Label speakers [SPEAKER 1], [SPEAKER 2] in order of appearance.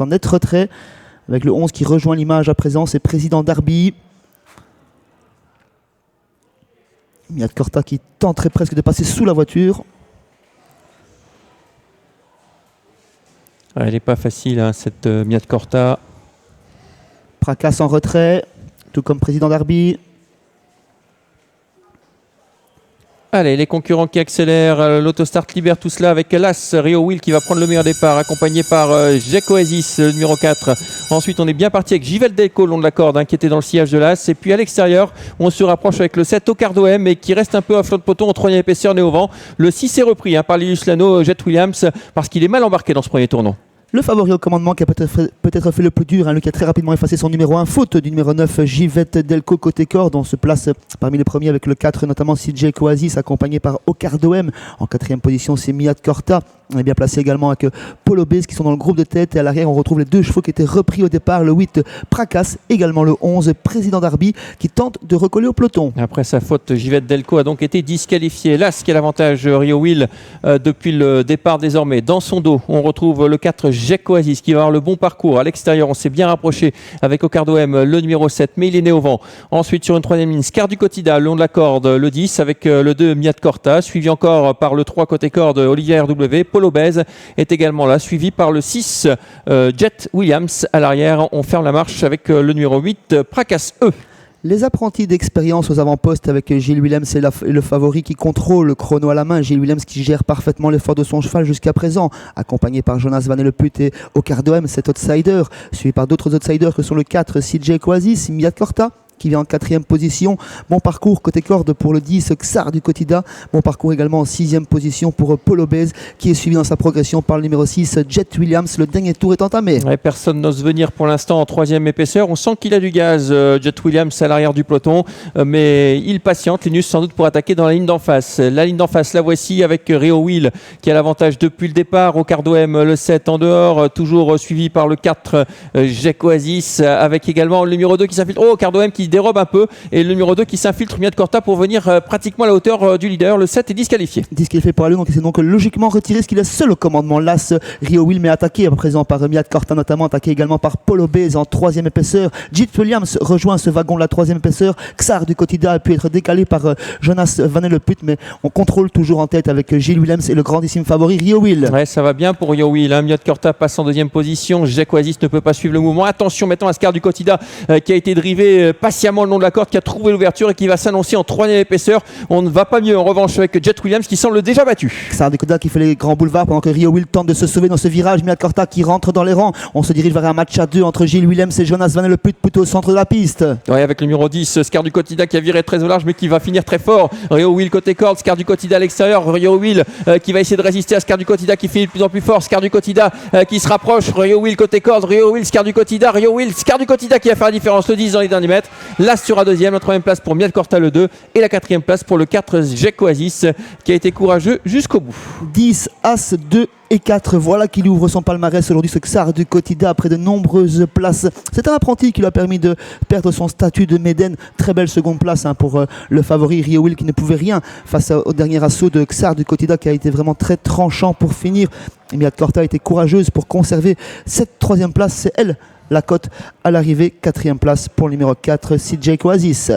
[SPEAKER 1] en net retrait. Avec le 11 qui rejoint l'image à présent, c'est Président Darby. Miat Korta qui tenterait presque de passer sous la voiture.
[SPEAKER 2] Elle n'est pas facile, hein, cette Miat Korta.
[SPEAKER 1] Prakas en retrait, tout comme Président Darby.
[SPEAKER 2] Allez, les concurrents qui accélèrent, l'autostart libère tout cela avec l'As, Rio Will qui va prendre le meilleur départ, accompagné par Jack Oasis, le numéro 4. Ensuite, on est bien parti avec Givel Delco, le long de la corde, hein, qui était dans le sillage de l'As. Et puis à l'extérieur, on se rapproche avec le 7 Ocardo M, et qui reste un peu à flot de peloton en troisième épaisseur, né au vent. Le 6 est repris par Lilius Lano, Jet Williams, parce qu'il est mal embarqué dans ce premier tournant.
[SPEAKER 1] Le favori au commandement qui a peut-être fait le plus dur, hein, lui qui a très rapidement effacé son numéro 1, faute du numéro 9, Givette Delco côté corde. On se place parmi les premiers avec le 4, notamment CJ Oasis, accompagné par Ocardo M. En quatrième position, c'est Miat Korta. On est bien placé également avec Polo Bez qui sont dans le groupe de tête. Et à l'arrière, on retrouve les deux chevaux qui étaient repris au départ, le 8, Prakas, également le 11, Président Darby, qui tente de recoller au peloton.
[SPEAKER 2] Après sa faute, Givette Delco a donc été disqualifié. L'As qui a l'avantage, Rio Will, depuis le départ désormais. Dans son dos, on retrouve le 4, Jack Oasis qui va avoir le bon parcours. À l'extérieur, on s'est bien rapproché avec Ocardo M, le numéro 7, mais il est né au vent. Ensuite, sur une troisième ligne, Scar du Cotida, le long de la corde, le 10 avec le 2, Miat Korta, suivi encore par le 3 côté corde, Olivier RW. Polo Bez est également là, suivi par le 6, Jet Williams. À l'arrière, on ferme la marche avec le numéro 8, Prakas E.
[SPEAKER 1] Les apprentis d'expérience aux avant-postes avec Gilles Williams et le favori qui contrôle le chrono à la main. Gilles Williams qui gère parfaitement l'effort de son cheval jusqu'à présent, accompagné par Jonas Van Elleput et Ocardo M, cet outsider, suivi par d'autres outsiders que sont le 4, CJ Oasis, Miat Korta qui vient en quatrième position. Bon parcours côté corde pour le 10, Xar du Cotida. Bon parcours également en sixième position pour Polo Bez, qui est suivi dans sa progression par le numéro 6, Jet Williams. Le dernier tour est entamé.
[SPEAKER 2] Ouais, personne n'ose venir pour l'instant en troisième épaisseur. On sent qu'il a du gaz, Jet Williams, à l'arrière du peloton, mais il patiente. Linus sans doute pour attaquer dans la ligne d'en face. La ligne d'en face, la voici avec Rio Will qui a l'avantage depuis le départ. Ocardo M, le 7 en dehors, toujours suivi par le 4, Jack Oasis, avec également le numéro 2 qui s'infiltre. Oh, Ocardo M qui dérobe un peu, et le numéro 2 qui s'infiltre, Miat Korta, pour venir pratiquement à la hauteur du leader. Le 7 est disqualifié.
[SPEAKER 1] Disqualifié pour aller, donc il s'est donc logiquement retiré, ce qu'il est seul au commandement. L'As, Rio Will, mais attaqué à présent par Miat Korta, notamment attaqué également par Polo Bez en troisième épaisseur. Jet Williams rejoint ce wagon de la troisième épaisseur. Xar du Cotida a pu être décalé par Jonas Van Elleput, mais on contrôle toujours en tête avec Gilles Williams et le grandissime favori Rio Will.
[SPEAKER 2] Ouais, ça va bien pour Rio Will, hein. Miat Korta passe en deuxième position. Jack Oasis ne peut pas suivre le mouvement. Attention maintenant à Scar du Cotida qui a été drivé patiemment le long de la corde, qui a trouvé l'ouverture et qui va s'annoncer en troisième épaisseur. On ne va pas mieux en revanche avec Jet Williams qui semble déjà battu.
[SPEAKER 1] Xar du Cotida qui fait les grands boulevards pendant que Rio Will tente de se sauver dans ce virage. Miat Korta qui rentre dans les rangs. On se dirige vers un match à deux entre Gilles Williams et Jonas Van Elleput plutôt au centre de la piste.
[SPEAKER 2] Ouais, avec le numéro 10, Scar du Cotida qui a viré très au large mais qui va finir très fort. Rio Will côté corde, Scar du Cotida à l'extérieur. Rio Will qui va essayer de résister à Scar du Cotida qui finit de plus en plus fort. Scar du Cotida qui se rapproche. Rio Will côté corde, Rio Will, Scar du Cotida, Rio Will, Scar du Cotida qui va faire la différence. Le 10 dans les derniers mètres. L'As sera deuxième, la troisième place pour Miat Korta le 2 et la quatrième place pour le 4, Jack Oasis qui a été courageux jusqu'au bout.
[SPEAKER 1] 10, As, 2 et 4, voilà qu'il ouvre son palmarès aujourd'hui, ce Xar du Cotida, après de nombreuses places. C'est un apprenti qui lui a permis de perdre son statut de Médène. Très belle seconde place pour le favori Rio Will qui ne pouvait rien face au dernier assaut de Xar du Cotida qui a été vraiment très tranchant pour finir. Miat Korta a été courageuse pour conserver cette troisième place. C'est elle la cote à l'arrivée. Quatrième place pour le numéro 4, CJ Oasis.